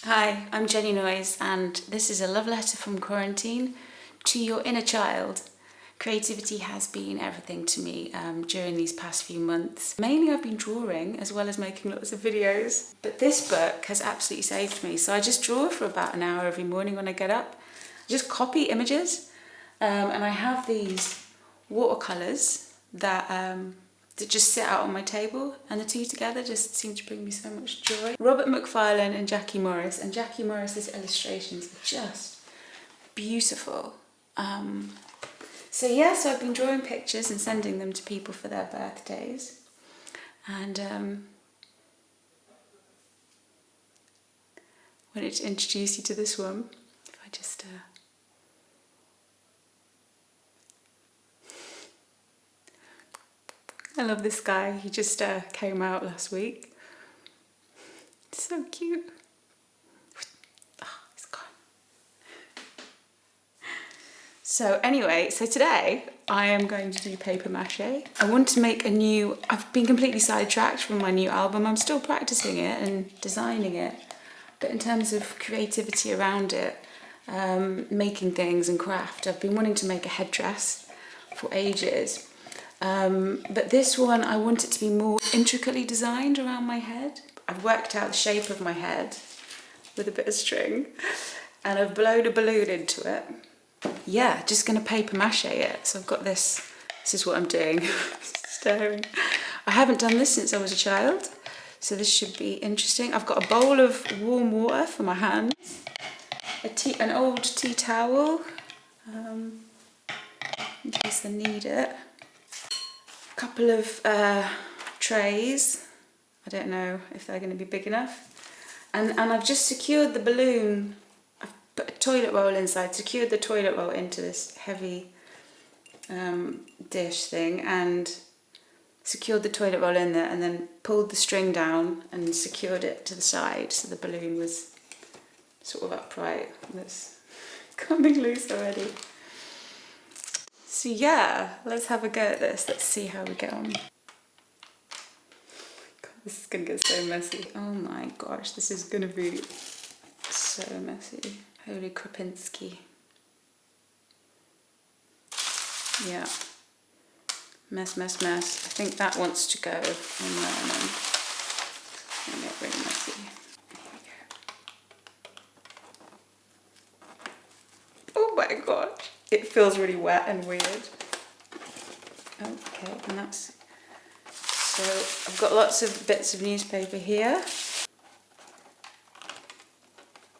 Hi, I'm Jenni Noyes, and this is a love letter from quarantine to your inner child. Creativity has been everything to me during these past few months. Mainly I've been drawing as well as making lots of videos, but this book has absolutely saved me. So I just draw for about an hour every morning when I get up. I just copy images, and I have these watercolours that just sit out on my table, and the two together just seem to bring me so much joy. Robert McFarlane and Jackie Morris, and Jackie Morris's illustrations are just beautiful. So I've been drawing pictures and sending them to people for their birthdays, and wanted to introduce you to this one. If I just I love this guy. He just came out last week. So cute. Oh, he's gone. So today I am going to do paper mache. I want to make I've been completely sidetracked from my new album. I'm still practicing it and designing it. But in terms of creativity around it, making things and craft, I've been wanting to make a headdress for ages. But this one, I want it to be more intricately designed around my head. I've worked out the shape of my head with a bit of string, and I've blown a balloon into it. Yeah, just going to paper mache it. So I've got this. This is what I'm doing. Staring. I haven't done this since I was a child, so this should be interesting. I've got a bowl of warm water for my hands, an old tea towel, in case I need it. A couple of trays. I don't know if they're going to be big enough. And I've just secured the balloon. I've put a toilet roll inside, secured the toilet roll into this heavy dish thing, and secured the toilet roll in there, and then pulled the string down and secured it to the side so the balloon was sort of upright. It's coming loose already. So let's have a go at this. Let's see how we get on. God, this is gonna get so messy. Oh my gosh, this is gonna be so messy. Holy Krapinski. Yeah. Mess. I think that wants to go in there and then it'll get really messy. Here we go. Oh my gosh. It feels really wet and weird. Okay, and so I've got lots of bits of newspaper here.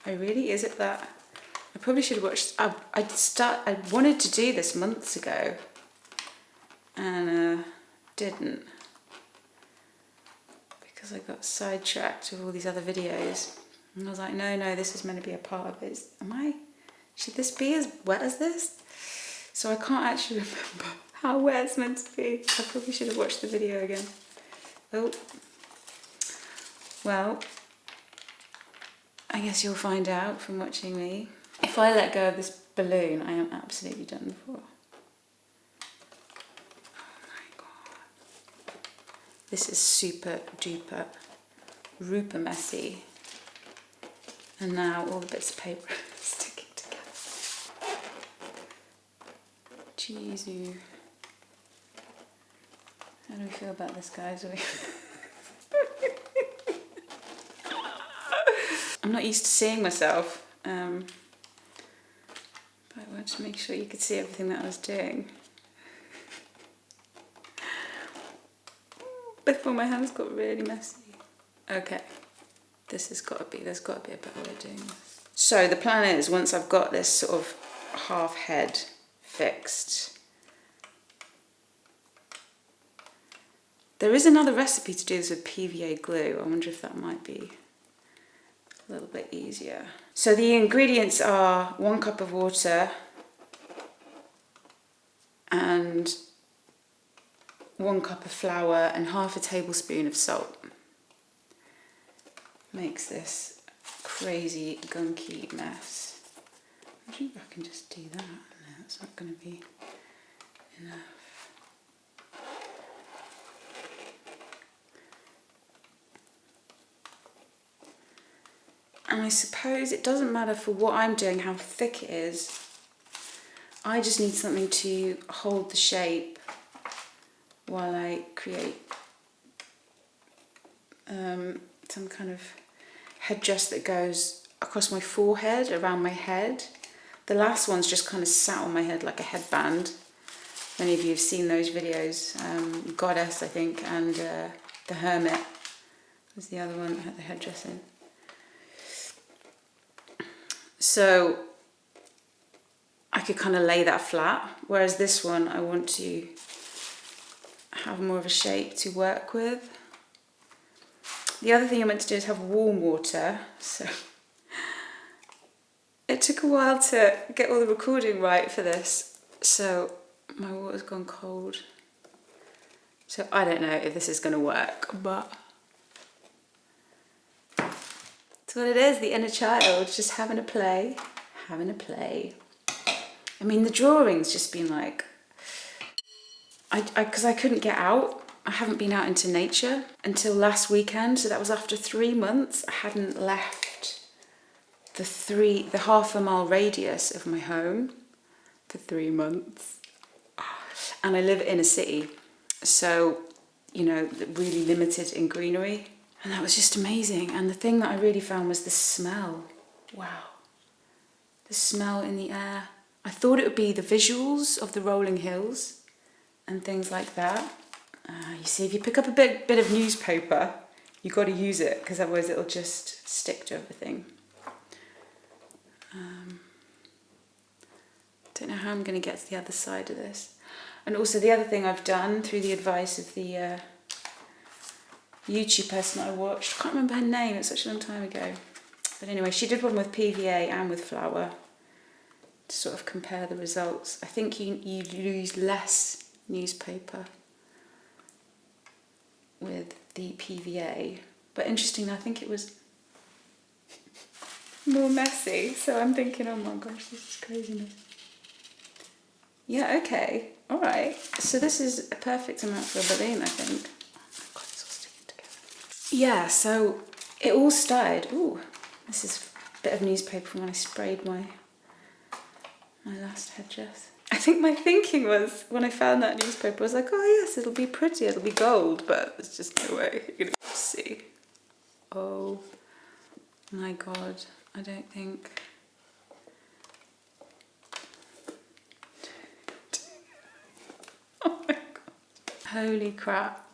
Oh really, is it that? I probably should have watched, I wanted to do this months ago and didn't, because I got sidetracked with all these other videos. And I was like, no, this is meant to be a part of it. Should this be as wet as this? So I can't actually remember how wet it's meant to be. I probably should have watched the video again. Oh, well, I guess you'll find out from watching me. If I let go of this balloon, I am absolutely done for. Oh my god. This is super duper messy. And now all the bits of paper are sticking together. Jeez. How do we feel about this, guys? I'm not used to seeing myself, but I wanted to make sure you could see everything that I was doing before my hands got really messy. Okay, there's got to be a better way of doing this. So the plan is, once I've got this sort of half head fixed, there is another recipe to do this with PVA glue. I wonder if that might be a little bit easier. So the ingredients are 1 cup of water and 1 cup of flour and half a tablespoon of salt. Makes this crazy gunky mess. I wonder if I can just do that. No, that's not going to be enough. And I suppose it doesn't matter for what I'm doing how thick it is. I just need something to hold the shape while I create some kind of headdress that goes across my forehead, around my head. The last one's just kind of sat on my head like a headband. Many of you have seen those videos. Goddess, I think, and The Hermit was the other one that had the headdress in. So I could kind of lay that flat, whereas this one I want to have more of a shape to work with. The other thing I meant to do is have warm water, so it took a while to get all the recording right for this, so my water's gone cold. So I don't know if this is going to work, but that's what it is, the inner child, just having a play, having a play. I mean, the drawing's just been like, because I couldn't get out. I haven't been out into nature until last weekend, so that was after 3 months. I hadn't left the half a mile radius of my home for 3 months. And I live in a city, so, you know, really limited in greenery. And that was just amazing. And the thing that I really found was the smell. Wow. The smell in the air. I thought it would be the visuals of the rolling hills and things like that. You see, if you pick up a bit of newspaper, you've got to use it, because otherwise it'll just stick to everything. Don't know how I'm going to get to the other side of this. And also the other thing I've done, through the advice of the YouTube person that I watched, I can't remember her name, it's such a long time ago. But anyway, she did one with PVA and with flour to sort of compare the results. I think you lose less newspaper with the PVA, but interesting, I think it was more messy, so I'm thinking, oh my gosh, this is craziness. Yeah, okay, all right, so this is a perfect amount for a balloon, I think. Oh my god, it's all sticking together. Yeah, so it all started, ooh, this is a bit of newspaper from when I sprayed my last headdress. I think my thinking was, when I found that newspaper, I was like, oh yes, it'll be pretty, it'll be gold, but there's just no way you're going to see. Oh my god, I don't think. Oh my god. Holy crap.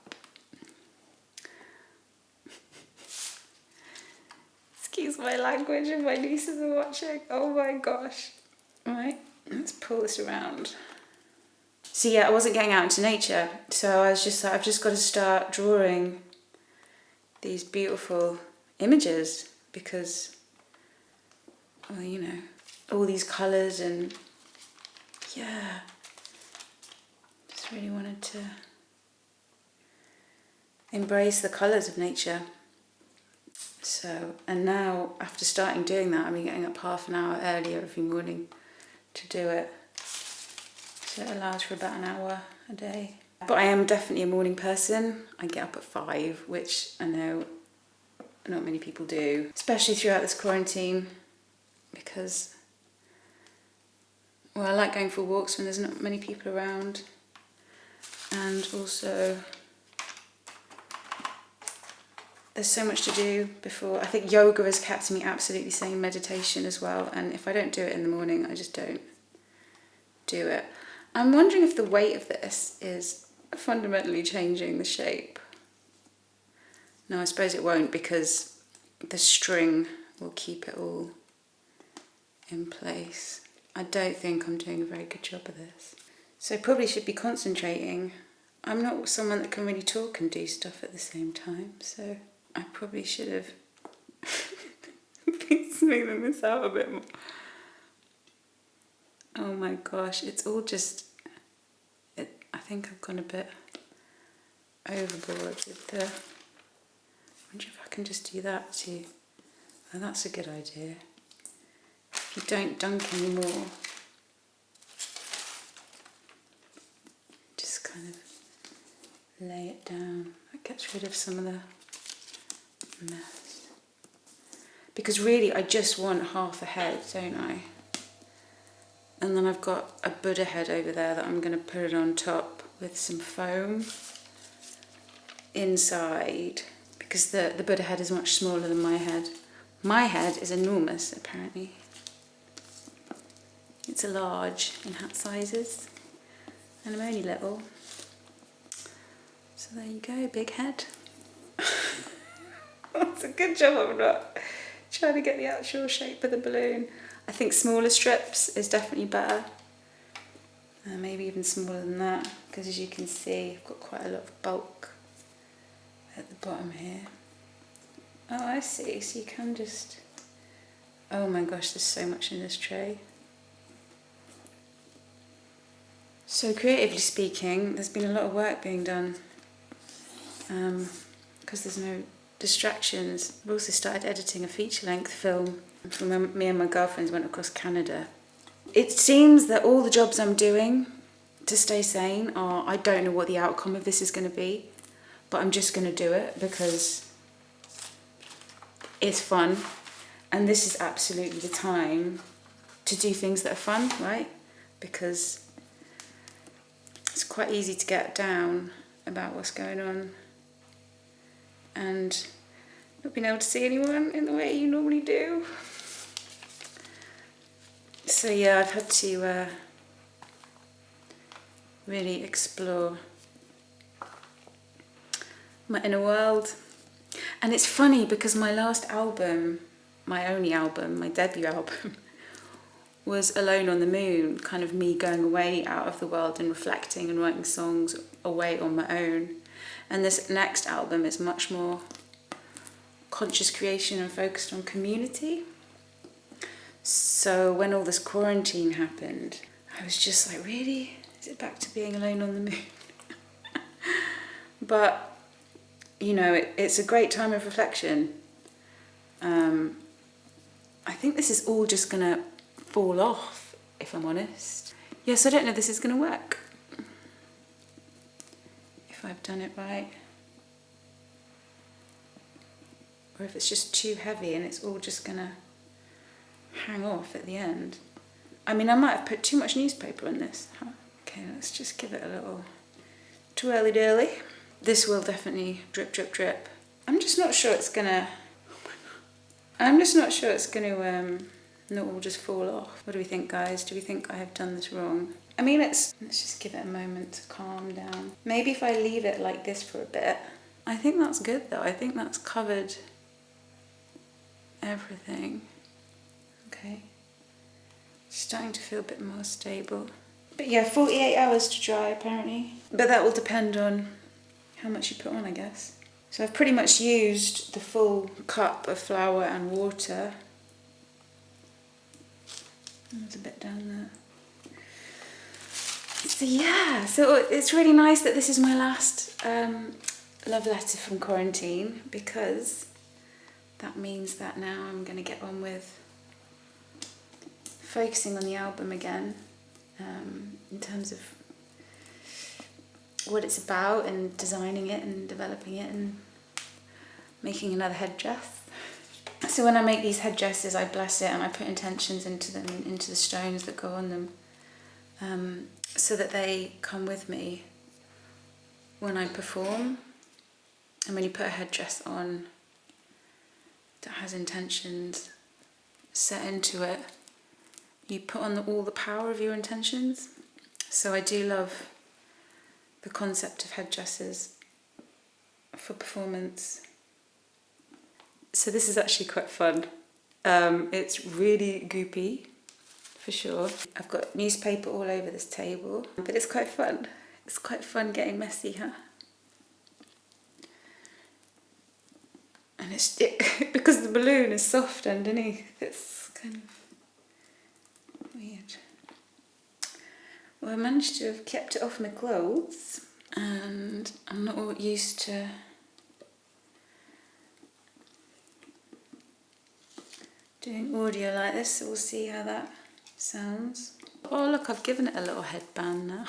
Excuse my language if my nieces are watching. Oh my gosh. Right, let's pull this around. So yeah, I wasn't getting out into nature, so I was just like, I've just got to start drawing these beautiful images, because, well, you know, all these colours, and yeah, just really wanted to embrace the colours of nature. So, and now after starting doing that, I've been getting up half an hour earlier every morning to do it. So it allows for about an hour a day. But I am definitely a morning person. I get up at 5, which I know not many people do, especially throughout this quarantine, because, well, I like going for walks when there's not many people around, and also there's so much to do before. I think yoga has kept me absolutely sane, meditation as well, and if I don't do it in the morning, I just don't do it. I'm wondering if the weight of this is fundamentally changing the shape. No, I suppose it won't, because the string will keep it all in place. I don't think I'm doing a very good job of this. So I probably should be concentrating. I'm not someone that can really talk and do stuff at the same time, so I probably should have been smoothing this out a bit more. Oh my gosh, it's all just, I think I've gone a bit overboard with the, I wonder if I can just do that too. Oh, that's a good idea. If you don't dunk anymore, just kind of lay it down. That gets rid of some of the mess. because really I just want half a head, don't I? And then I've got a Buddha head over there that I'm going to put it on top with some foam inside, because the Buddha head is much smaller than my head. My head is enormous, apparently. It's a large in hat sizes, and I'm only little. So there you go, big head. That's a good job I'm not trying to get the actual shape of the balloon. I think smaller strips is definitely better. Maybe even smaller than that, because as you can see, I've got quite a lot of bulk at the bottom here. Oh, I see, so you can just... Oh my gosh, there's so much in this tray. So creatively speaking, there's been a lot of work being done, because there's no distractions. I've also started editing a feature-length film from when me and my girlfriends went across Canada. It seems that all the jobs I'm doing to stay sane are, I don't know what the outcome of this is going to be, but I'm just going to do it because it's fun, and this is absolutely the time to do things that are fun, right? Because it's quite easy to get down about what's going on and not being able to see anyone in the way you normally do. So yeah, I've had to really explore my inner world. And it's funny because my last album, my only album, my debut album, was Alone on the Moon, kind of me going away out of the world and reflecting and writing songs away on my own. And this next album is much more conscious creation and focused on community. So when all this quarantine happened, I was just like, really? Is it back to being alone on the moon? But, you know, it's a great time of reflection. I think this is all just going to fall off, if I'm honest. Yes, I don't know if this is going to work. If I've done it right. Or if it's just too heavy and it's all just going to hang off at the end. I mean, I might have put too much newspaper on this. Okay, let's just give it a little twirly-dirly. This will definitely drip, drip, drip. I'm just not sure it's gonna... I'm just not sure it's gonna not all just fall off. What do we think, guys? Do we think I have done this wrong? I mean, let's just give it a moment to calm down. Maybe if I leave it like this for a bit. I think that's good though. I think that's covered everything. Okay. Starting to feel a bit more stable. But yeah, 48 hours to dry apparently. But that will depend on how much you put on, I guess. So I've pretty much used the full cup of flour and water. There's a bit down there. So yeah, so it's really nice that this is my last love letter from quarantine, because that means that now I'm going to get on with focusing on the album again, in terms of what it's about and designing it and developing it and making another headdress. So when I make these headdresses, I bless it and I put intentions into them, into the stones that go on them, so that they come with me when I perform. And when you put a headdress on that has intentions set into it, you put on all the power of your intentions. So I do love the concept of headdresses for performance. So this is actually quite fun. It's really goopy, for sure. I've got newspaper all over this table, but it's quite fun. It's quite fun getting messy, huh? And it's because the balloon is soft underneath, it's kind of weird. Well, I managed to have kept it off my clothes, and I'm not used to doing audio like this, so we'll see how that sounds. Oh look, I've given it a little headband now.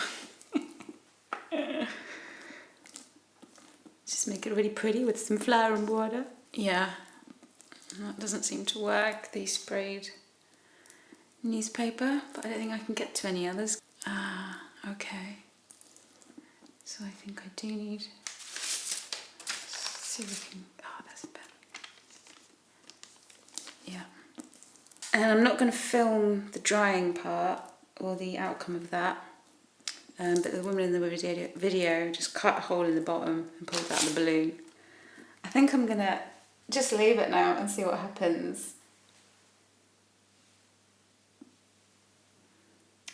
Just make it really pretty with some flour and water. Yeah, That doesn't seem to work, the sprayed newspaper, but I don't think I can get to any others. Ah, okay. So I think I do need, see if we can, oh, that's a bit. Yeah. And I'm not going to film the drying part or the outcome of that, but the woman in the video just cut a hole in the bottom and pulled out the balloon. I think I'm going to just leave it now and see what happens.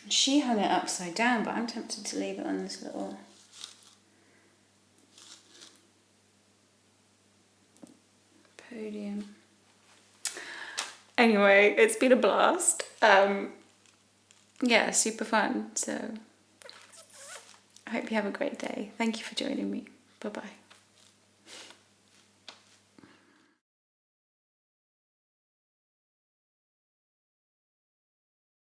She hung it upside down, but I'm tempted to leave it on this little podium. Anyway, it's been a blast. Yeah, super fun. So I hope you have a great day. Thank you for joining me. Bye-bye.